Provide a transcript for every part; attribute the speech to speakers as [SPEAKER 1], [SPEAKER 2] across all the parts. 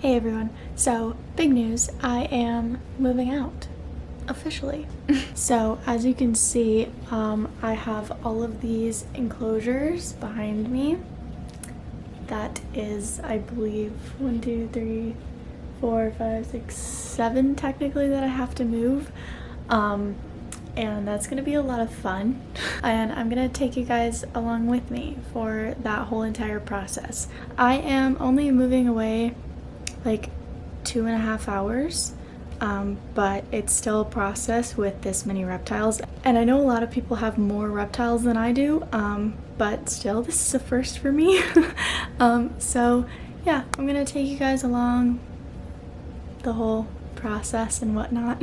[SPEAKER 1] Hey everyone, so big news, I am moving out, officially. So as you can see, I have all of these enclosures behind me. That is, I believe, 1, 2, 3, 4, 5, 6, 7 technically that I have to move. And that's gonna be a lot of fun. And I'm gonna take you guys along with me for that whole entire process. I am only moving away like 2.5 hours, but it's still a process with this many reptiles. And I know a lot of people have more reptiles than I do, but still, this is a first for me. So yeah, I'm gonna take you guys along the whole process and whatnot.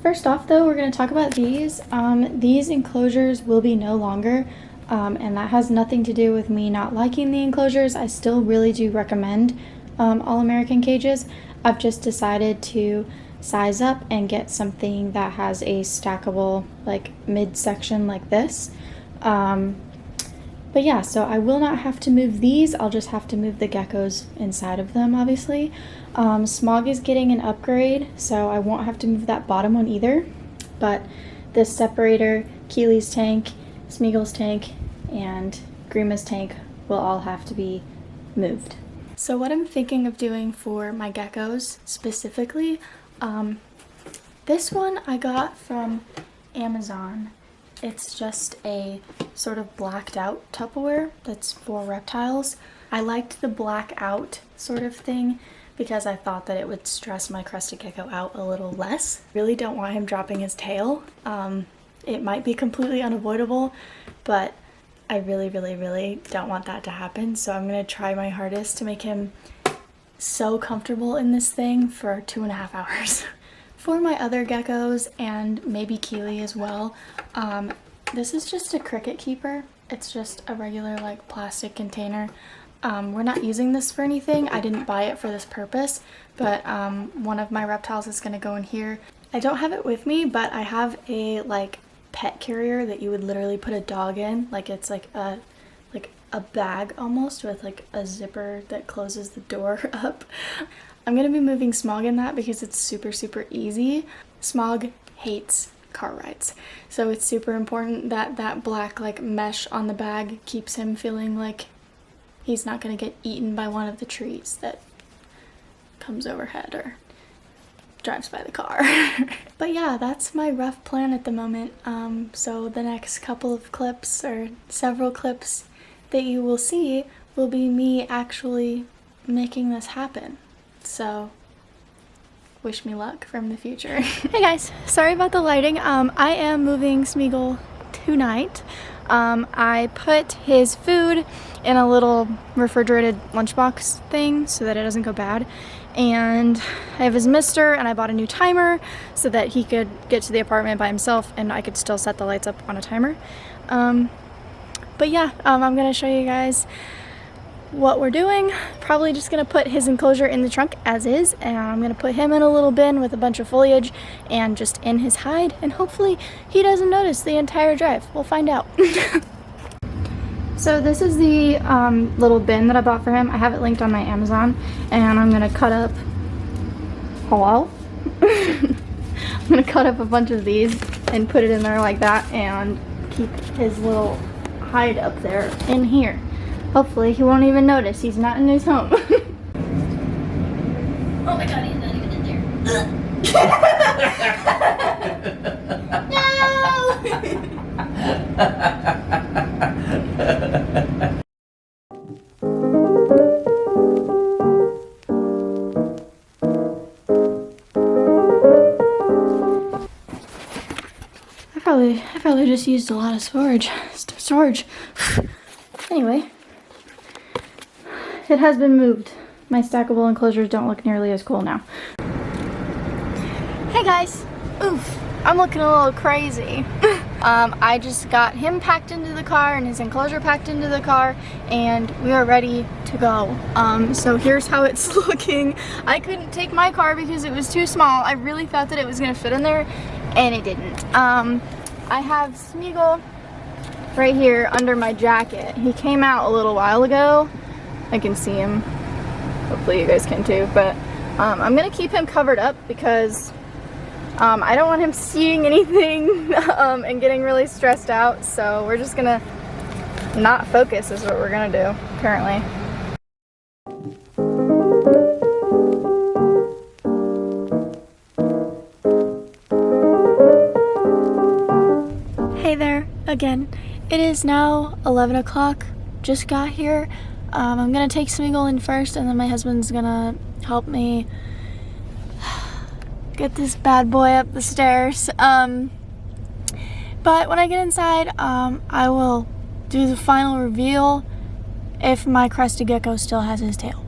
[SPEAKER 1] First off though, we're going to talk about these. These enclosures will be no longer, and that has nothing to do with me not liking the enclosures. I still really do recommend All-American cages. I've just decided to size up and get something that has a stackable like midsection like this. But yeah, so I will not have to move these. I'll just have to move the geckos inside of them, obviously. Smog is getting an upgrade, so I won't have to move that bottom one either. But this separator, Keely's tank, Smeagol's tank, and Grima's tank will all have to be moved. So what I'm thinking of doing for my geckos specifically, this one I got from Amazon. It's just a sort of blacked out Tupperware that's for reptiles. I liked the black out sort of thing because I thought that it would stress my crested gecko out a little less. Really don't want him dropping his tail. It might be completely unavoidable, but I really don't want that to happen. So I'm gonna try my hardest to make him so comfortable in this thing for 2.5 hours. For my other geckos and maybe Keely as well, this is just a cricket keeper. It's just a regular like plastic container. We're not using this for anything. I didn't buy it for this purpose, but one of my reptiles is gonna go in here. I don't have it with me, but I have a like pet carrier that you would literally put a dog in. Like it's like a bag almost with like a zipper that closes the door up. I'm gonna be moving Smog in that because it's super easy. Smog hates car rides, so it's super important that that black like mesh on the bag keeps him feeling like he's not gonna get eaten by one of the trees that comes overhead or drives by the car. But yeah, that's my rough plan at the moment. So the next couple of clips or several clips that you will see will be me actually making this happen. So wish me luck from the future. Hey guys, sorry about the lighting. I am moving Smeagol tonight. I put his food in a little refrigerated lunchbox thing so that it doesn't go bad. And I have his mister, and I bought a new timer so that he could get to the apartment by himself and I could still set the lights up on a timer. But yeah, I'm gonna show you guys what we're doing. Probably just gonna put his enclosure in the trunk as is, and I'm gonna put him in a little bin with a bunch of foliage and just in his hide, and hopefully he doesn't notice the entire drive. We'll find out. So this is the little bin that I bought for him. I have it linked on my Amazon, and I'm gonna cut up, hello? I'm gonna cut up a bunch of these and put it in there like that and keep his little hide up there in here. Hopefully he won't even notice. He's not in his home. Oh my god, he's not even in there. I probably just used a lot of storage. Anyway. It has been moved. My stackable enclosures don't look nearly as cool now. Hey guys! Oof, I'm looking a little crazy. I just got him packed into the car and his enclosure packed into the car, and we are ready to go. So here's how it's looking. I couldn't take my car because it was too small. I really thought that it was gonna fit in there, and it didn't. I have Smeagol right here under my jacket. He came out a little while ago. I can see him Hopefully you guys can too, but I'm gonna keep him covered up because I don't want him seeing anything and getting really stressed out, so we're just gonna not focus is what we're gonna do, apparently. Hey there, again. It is now 11 o'clock, just got here. I'm gonna take Smeagol in first, and then my husband's gonna help me get this bad boy up the stairs. But when I get inside, I will do the final reveal if my crested gecko still has his tail.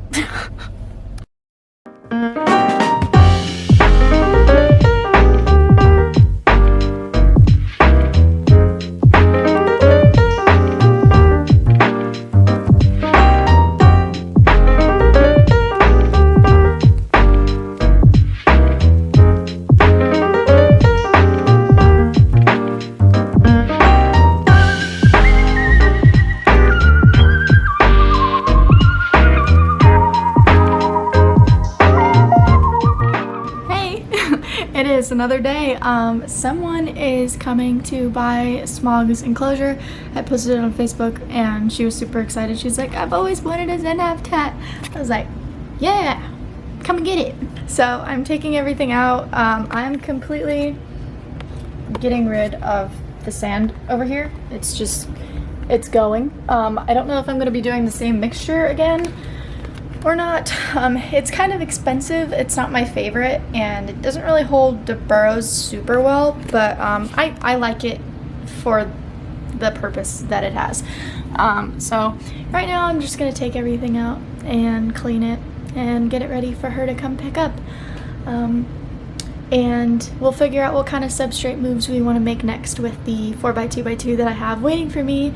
[SPEAKER 1] Another day. Someone is coming to buy Smog's enclosure. I posted it on Facebook and she was super excited. She's like, I've always wanted a Zen habitat. I was like, yeah, come and get it. So I'm taking everything out. I'm completely getting rid of the sand over here. It's going. I don't know if I'm going to be doing the same mixture again or not. It's kind of expensive. It's not my favorite and it doesn't really hold the burrows super well, but I like it for the purpose that it has. So right now I'm just gonna take everything out and clean it and get it ready for her to come pick up. And we'll figure out what kind of substrate moves we want to make next with the 4x2x2 that I have waiting for me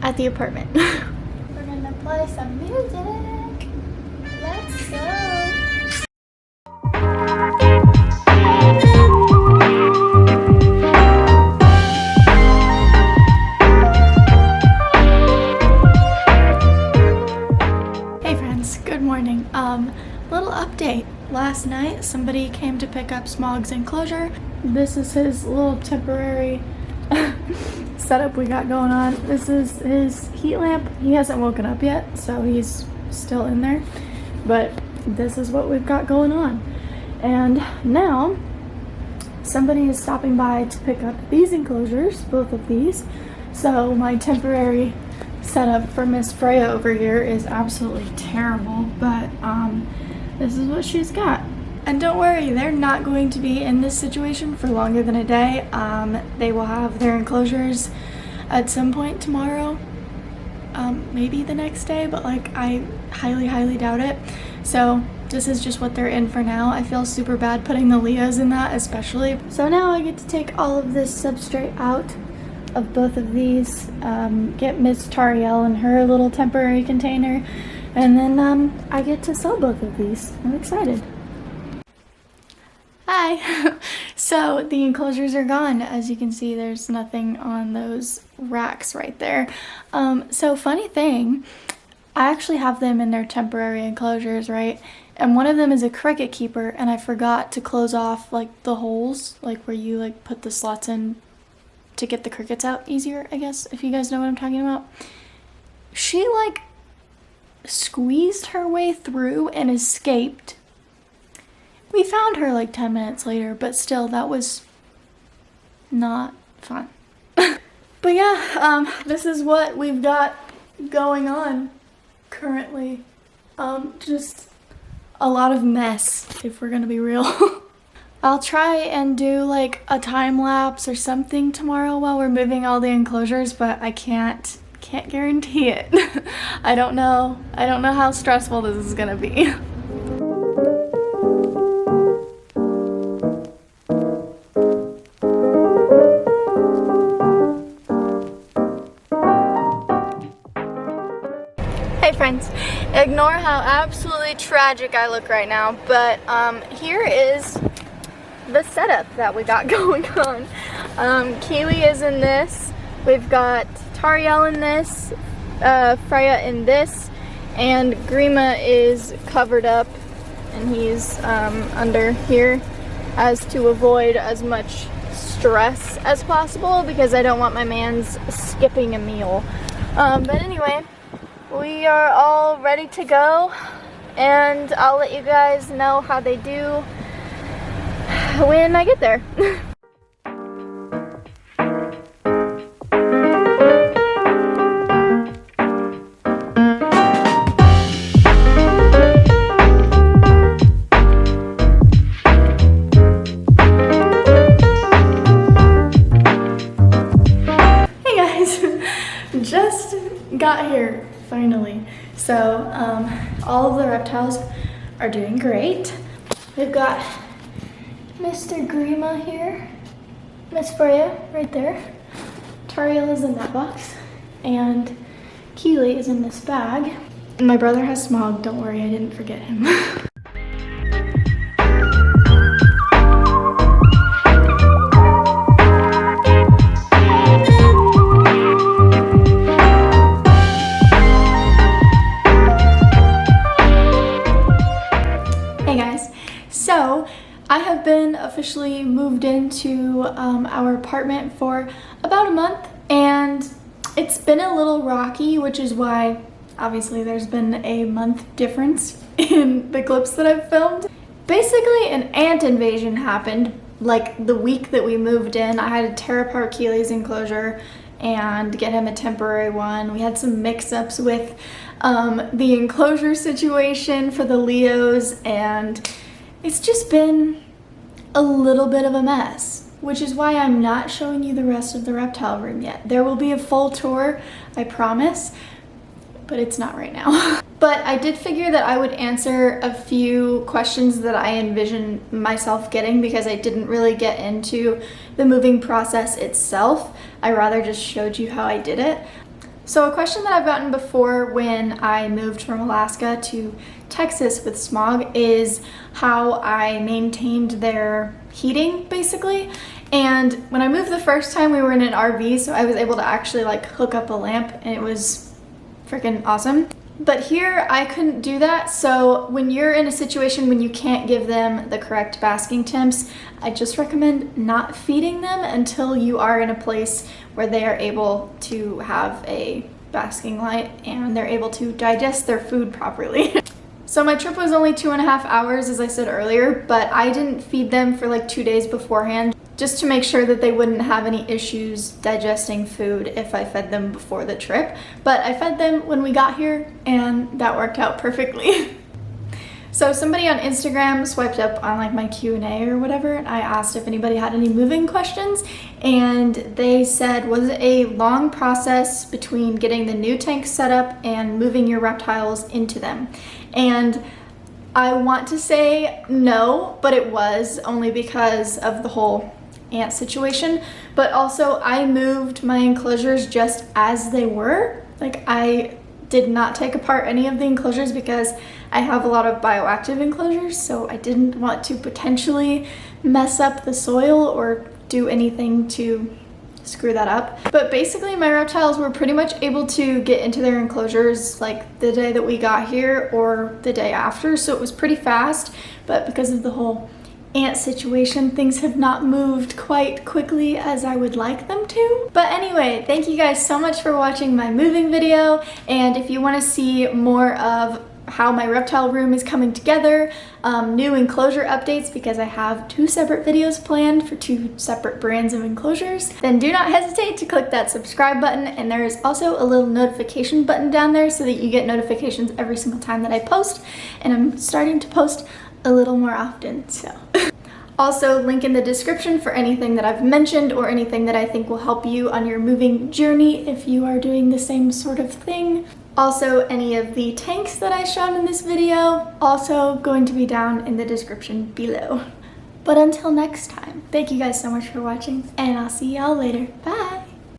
[SPEAKER 1] at the apartment. We're gonna play some music. Let's go! Hey friends, good morning. Little update. Last night somebody came to pick up Smog's enclosure. This is his little temporary setup we got going on. This is his heat lamp. He hasn't woken up yet, so he's still in there. But this is what we've got going on. And now somebody is stopping by to pick up these enclosures, both of these. So my temporary setup for Miss Freya over here is absolutely terrible, but this is what she's got. And don't worry, they're not going to be in this situation for longer than a day. They will have their enclosures at some point tomorrow. Maybe the next day, but like I highly doubt it. So this is just what they're in for now. I feel super bad putting the Leos in that especially. So now I get to take all of this substrate out of both of these, get Miss Tariel in her little temporary container, and then I get to sell both of these. I'm excited. Hi! So the enclosures are gone. As you can see, there's nothing on those racks right there. So funny thing, I actually have them in their temporary enclosures, right? And one of them is a cricket keeper, and I forgot to close off like the holes, like where you like put the slots in to get the crickets out easier, I guess, if you guys know what I'm talking about. She like squeezed her way through and escaped. We found her like 10 minutes later, but still, that was not fun. But yeah, this is what we've got going on currently. Just a lot of mess, if we're gonna be real. I'll try and do like a time lapse or something tomorrow while we're moving all the enclosures, but I can't guarantee it. I don't know how stressful this is gonna be. Friends, ignore how absolutely tragic I look right now, but here is the setup that we got going on. Kiwi is in this, we've got Tariel in this, Freya in this, and Grima is covered up and he's under here as to avoid as much stress as possible because I don't want my man's skipping a meal. But anyway, we are all ready to go and I'll let you guys know how they do when I get there. Just got here finally. So all of the reptiles are doing great. We've got Mr. Grima here, Miss Freya right there, Tariel is in that box, and Keely is in this bag. And my brother has Smog, don't worry, I didn't forget him. So I have been officially moved into our apartment for about a month and it's been a little rocky, which is why obviously there's been a month difference in the clips that I've filmed. Basically an ant invasion happened like the week that we moved in. I had to tear apart Keely's enclosure and get him a temporary one. We had some mix-ups with the enclosure situation for the Leos and it's just been a little bit of a mess, which is why I'm not showing you the rest of the reptile room yet. There will be a full tour, I promise, but it's not right now. But I did figure that I would answer a few questions that I envision myself getting because I didn't really get into the moving process itself. I rather just showed you how I did it. So a question that I've gotten before when I moved from Alaska to Texas with Smog is how I maintained their heating basically. And when I moved the first time we were in an RV, so I was able to actually like hook up a lamp and it was freaking awesome. But here I couldn't do that, so when you're in a situation when you can't give them the correct basking temps, I just recommend not feeding them until you are in a place where they are able to have a basking light and they're able to digest their food properly. So my trip was only 2.5 hours, as I said earlier, but I didn't feed them for like 2 days beforehand just to make sure that they wouldn't have any issues digesting food if I fed them before the trip. But I fed them when we got here and that worked out perfectly. So somebody on Instagram swiped up on like my Q&A or whatever and I asked if anybody had any moving questions and they said, was it a long process between getting the new tank set up and moving your reptiles into them? And I want to say no, but it was only because of the whole ant situation. But also I moved my enclosures just as they were. Like I did not take apart any of the enclosures because I have a lot of bioactive enclosures, so I didn't want to potentially mess up the soil or do anything to screw that up. But basically my reptiles were pretty much able to get into their enclosures like the day that we got here or the day after, so it was pretty fast. But because of the whole ant situation, things have not moved quite quickly as I would like them to. But anyway, thank you guys so much for watching my moving video, and if you want to see more of how my reptile room is coming together, new enclosure updates, because I have 2 separate videos planned for 2 separate brands of enclosures, then do not hesitate to click that subscribe button, and there is also a little notification button down there so that you get notifications every single time that I post, and I'm starting to post a little more often, so. Also, link in the description for anything that I've mentioned or anything that I think will help you on your moving journey if you are doing the same sort of thing. Also, any of the tanks that I showed in this video, also going to be down in the description below. But until next time, thank you guys so much for watching, and I'll see y'all later. Bye!